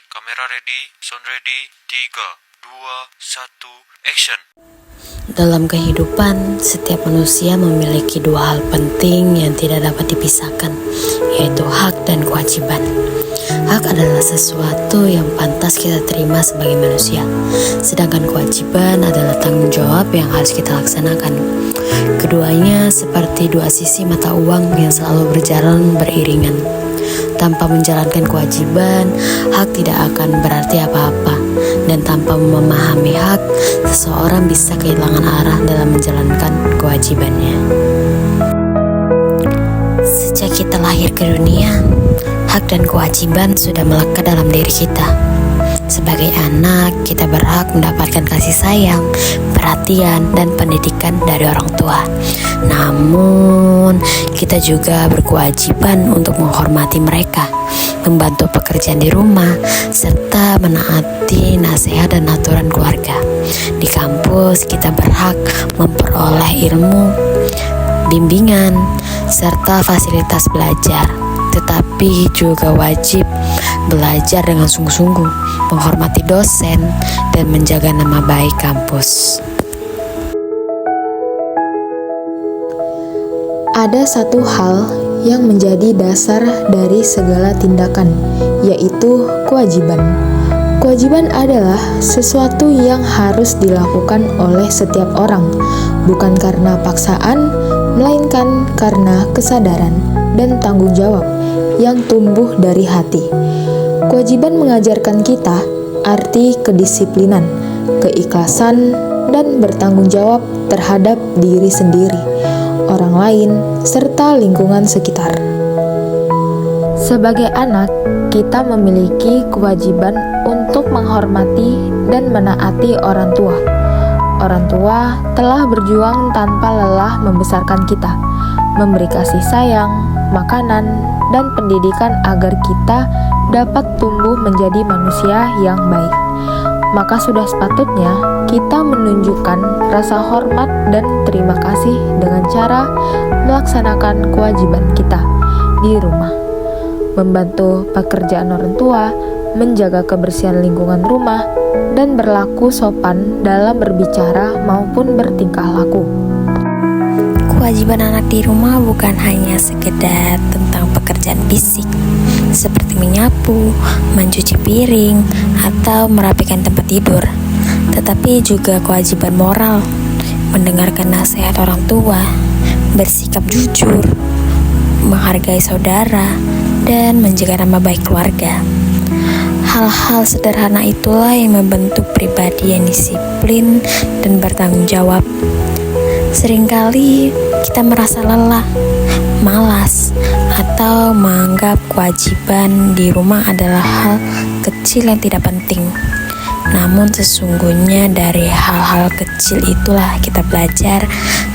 kamera ready, sound ready, 3, 2, 1, action. Dalam kehidupan, setiap manusia memiliki dua hal penting yang tidak dapat dipisahkan, yaitu hak dan kewajiban. Hak adalah sesuatu yang pantas kita terima sebagai manusia, sedangkan kewajiban adalah tanggung jawab yang harus kita laksanakan. Keduanya seperti dua sisi mata uang yang selalu berjalan beriringan. Tanpa menjalankan kewajiban, hak tidak akan berarti apa-apa. Dan tanpa memahami hak, seseorang bisa kehilangan arah dalam menjalankan kewajibannya. Sejak kita lahir ke dunia, hak dan kewajiban sudah melekat dalam diri kita. Sebagai anak, kita berhak mendapatkan kasih sayang, perhatian, dan pendidikan dari orang tua. Namun, kita juga berkewajiban untuk menghormati mereka, membantu pekerjaan di rumah, serta menaati nasihat dan aturan keluarga. Di kampus, kita berhak memperoleh ilmu, bimbingan, serta fasilitas belajar. Tetapi juga wajib belajar dengan sungguh-sungguh, menghormati dosen, dan menjaga nama baik kampus. Ada satu hal yang menjadi dasar dari segala tindakan, yaitu kewajiban. Kewajiban adalah sesuatu yang harus dilakukan oleh setiap orang, bukan karena paksaan, melainkan karena kesadaran dan tanggung jawab yang tumbuh dari hati. Kewajiban mengajarkan kita arti kedisiplinan, keikhlasan, dan bertanggung jawab terhadap diri sendiri, orang lain, serta lingkungan sekitar. Sebagai anak, kita memiliki kewajiban untuk menghormati dan menaati orang tua. Orang tua telah berjuang tanpa lelah membesarkan kita, memberi kasih sayang, makanan, dan pendidikan agar kita dapat tumbuh menjadi manusia yang baik. Maka sudah sepatutnya kita menunjukkan rasa hormat dan terima kasih dengan cara melaksanakan kewajiban kita di rumah, membantu pekerjaan orang tua, menjaga kebersihan lingkungan rumah, dan berlaku sopan dalam berbicara maupun bertingkah laku. Kewajiban anak di rumah bukan hanya sekedar tentang pekerjaan fisik, seperti menyapu, mencuci piring, atau merapikan tempat tidur, tetapi juga kewajiban moral, mendengarkan nasihat orang tua, bersikap jujur, menghargai saudara, dan menjaga nama baik keluarga. Hal-hal sederhana itulah yang membentuk pribadi yang disiplin dan bertanggung jawab. Seringkali kita merasa lelah, malas, atau menganggap kewajiban di rumah adalah hal kecil yang tidak penting. Namun sesungguhnya dari hal-hal kecil itulah kita belajar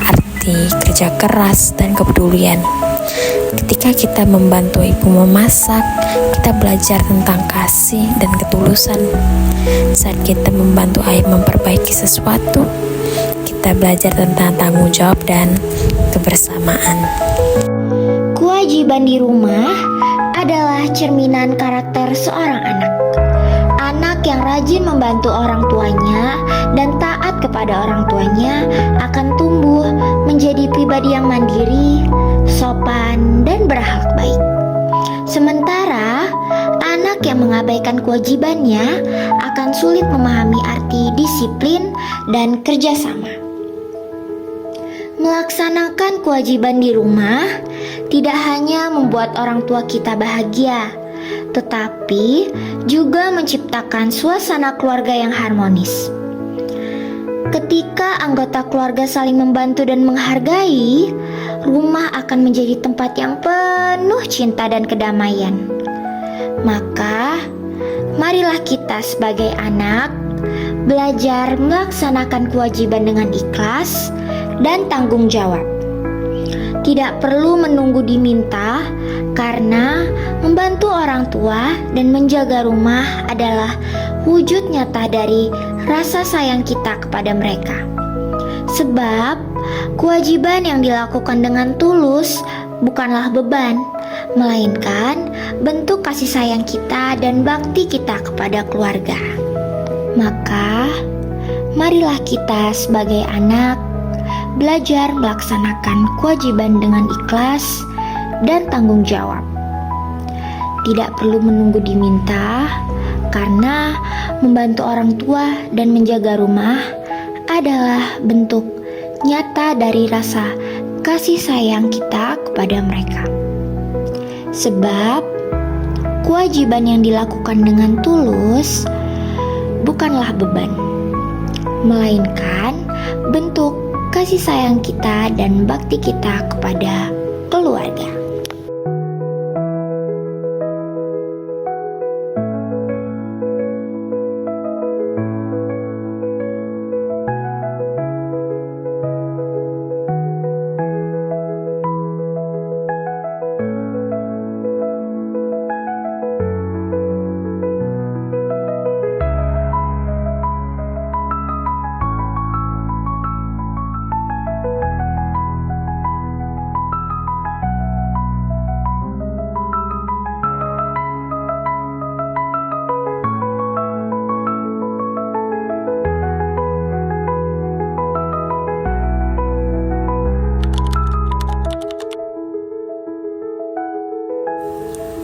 arti kerja keras dan kepedulian. Ketika kita membantu ibu memasak, kita belajar tentang kasih dan ketulusan. Saat kita membantu ayah memperbaiki sesuatu, kita belajar tentang tanggung jawab dan kebersamaan. Kewajiban di rumah adalah cerminan karakter seorang anak. Anak yang rajin membantu orang tuanya dan taat kepada orang tuanya akan tumbuh menjadi pribadi yang mandiri, sopan, dan berakhlak baik. Sementara anak yang mengabaikan kewajibannya akan sulit memahami arti disiplin dan kerjasama. Melaksanakan kewajiban di rumah tidak hanya membuat orang tua kita bahagia, tetapi juga menciptakan suasana keluarga yang harmonis. Ketika anggota keluarga saling membantu dan menghargai, rumah akan menjadi tempat yang penuh cinta dan kedamaian. Maka, marilah kita sebagai anak belajar melaksanakan kewajiban dengan ikhlas dan tanggung jawab. Tidak perlu menunggu diminta, karena membantu orang tua dan menjaga rumah adalah wujud nyata dari rasa sayang kita kepada mereka. Sebab kewajiban yang dilakukan dengan tulus bukanlah beban, melainkan bentuk kasih sayang kita dan bakti kita kepada keluarga. Maka, marilah kita sebagai anak belajar melaksanakan kewajiban dengan ikhlas dan tanggung jawab. Tidak perlu menunggu diminta, karena membantu orang tua dan menjaga rumah adalah bentuk nyata dari rasa kasih sayang kita kepada mereka. Sebab kewajiban yang dilakukan dengan tulus bukanlah beban, melainkan bentuk kasih sayang kita dan bakti kita kepada keluarga.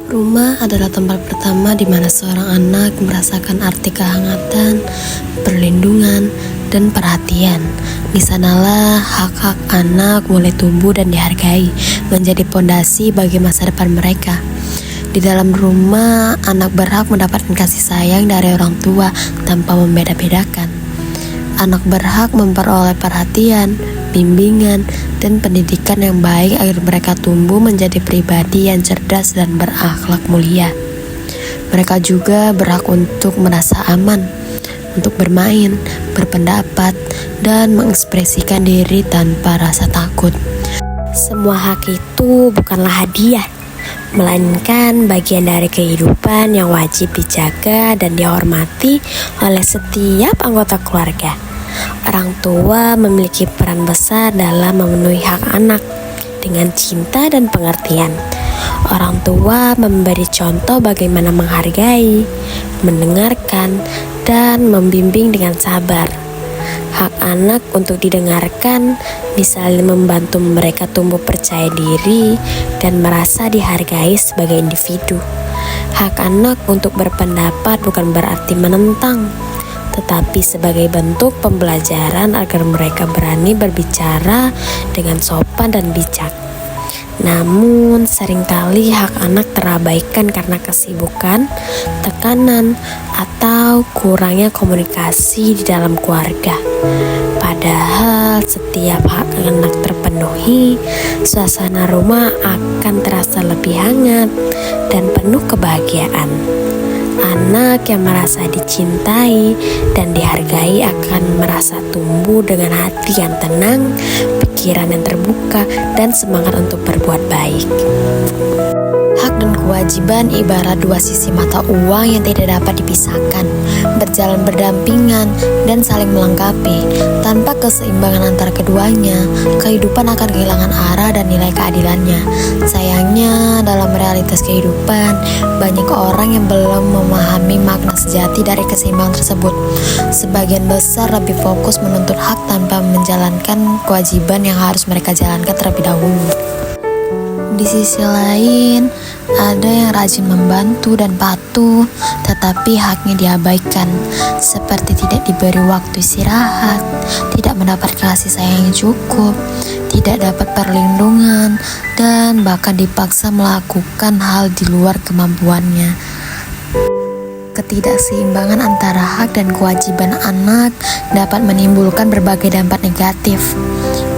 Rumah adalah tempat pertama di mana seorang anak merasakan arti kehangatan, perlindungan, dan perhatian. Di sanalah hak-hak anak mulai tumbuh dan dihargai, menjadi pondasi bagi masa depan mereka. Di dalam rumah, anak berhak mendapatkan kasih sayang dari orang tua tanpa membeda-bedakan. Anak berhak memperoleh perhatian, bimbingan, dan pendidikan yang baik agar mereka tumbuh menjadi pribadi yang cerdas dan berakhlak mulia. Mereka juga berhak untuk merasa aman, untuk bermain, berpendapat, dan mengekspresikan diri tanpa rasa takut. Semua hak itu bukanlah hadiah, melainkan bagian dari kehidupan yang wajib dijaga dan dihormati oleh setiap anggota keluarga. Orang tua memiliki peran besar dalam memenuhi hak anak dengan cinta dan pengertian. Orang tua memberi contoh bagaimana menghargai, mendengarkan, dan membimbing dengan sabar. Hak anak untuk didengarkan bisa membantu mereka tumbuh percaya diri dan merasa dihargai sebagai individu. Hak anak untuk berpendapat bukan berarti menentang, tetapi sebagai bentuk pembelajaran agar mereka berani berbicara dengan sopan dan bijak. Namun, seringkali hak anak terabaikan karena kesibukan, tekanan, atau kurangnya komunikasi di dalam keluarga. Padahal setiap hak anak terpenuhi, suasana rumah akan terasa lebih hangat dan penuh kebahagiaan. Anak yang merasa dicintai dan dihargai akan merasa tumbuh dengan hati yang tenang, pikiran yang terbuka, dan semangat untuk berbuat baik. Hak dan kewajiban ibarat dua sisi mata uang yang tidak dapat dipisahkan, berjalan berdampingan dan saling melengkapi. Tanpa keseimbangan antara keduanya, kehidupan akan kehilangan arah dan nilai keadilannya. Sayangnya, dalam realitas kehidupan, banyak orang yang belum memahami makna sejati dari keseimbangan tersebut. Sebagian besar lebih fokus menuntut hak tanpa menjalankan kewajiban yang harus mereka jalankan terlebih dahulu. Di sisi lain, ada yang rajin membantu dan patuh, tetapi haknya diabaikan, seperti tidak diberi waktu istirahat, tidak mendapat kasih sayang yang cukup, tidak dapat perlindungan, dan bahkan dipaksa melakukan hal di luar kemampuannya. Ketidakseimbangan antara hak dan kewajiban anak dapat menimbulkan berbagai dampak negatif.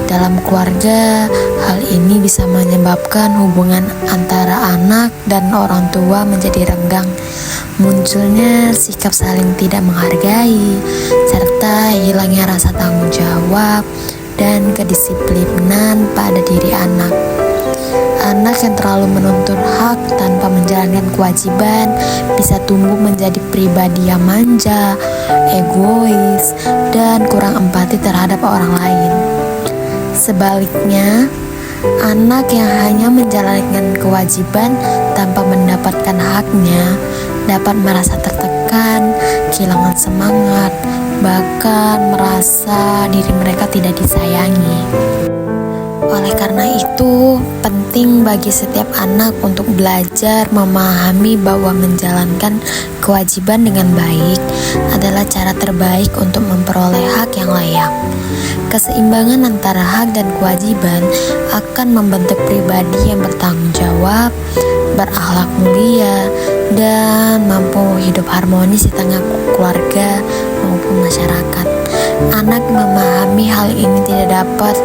Dalam keluarga, hal ini bisa menyebabkan hubungan antara anak dan orang tua menjadi renggang. Munculnya sikap saling tidak menghargai, serta hilangnya rasa tanggung jawab dan kedisiplinan pada diri anak. Anak yang terlalu menuntut hak tanpa menjalankan kewajiban bisa tumbuh menjadi pribadi yang manja, egois, dan kurang empati terhadap orang lain. Sebaliknya, Anak yang hanya menjalankan kewajiban tanpa mendapatkan haknya dapat merasa tertekan, kehilangan semangat, bahkan merasa diri mereka tidak disayangi. Oleh karena itu, penting bagi setiap anak untuk belajar memahami bahwa menjalankan kewajiban dengan baik adalah cara terbaik untuk memperoleh hak yang layak. Keseimbangan antara hak dan kewajiban akan membentuk pribadi yang bertanggung jawab, berakhlak mulia, dan mampu hidup harmonis di tengah keluarga maupun masyarakat. Anak memahami hal ini tidak dapat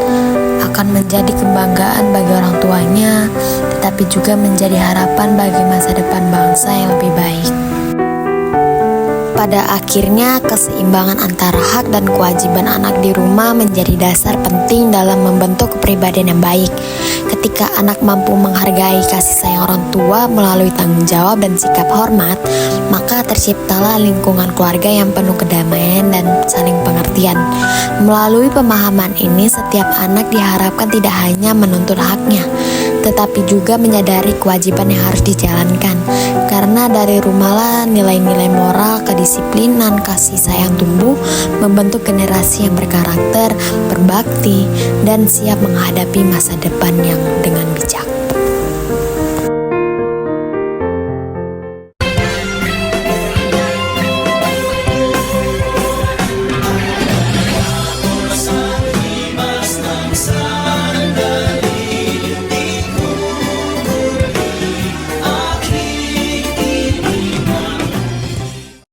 akan menjadi kebanggaan bagi orang tuanya, tetapi juga menjadi harapan bagi masa depan bangsa yang lebih baik. Pada akhirnya, keseimbangan antara hak dan kewajiban anak di rumah menjadi dasar penting dalam membentuk kepribadian yang baik. Ketika anak mampu menghargai kasih sayang orang tua melalui tanggung jawab dan sikap hormat, maka terciptalah lingkungan keluarga yang penuh kedamaian dan saling pengertian. Melalui pemahaman ini, setiap anak diharapkan tidak hanya menuntut haknya, tetapi juga menyadari kewajiban yang harus dijalankan. Karena dari rumahlah nilai-nilai moral, kedisiplinan, kasih sayang tumbuh, membentuk generasi yang berkarakter, berbakti, dan siap menghadapi masa depan yang dengan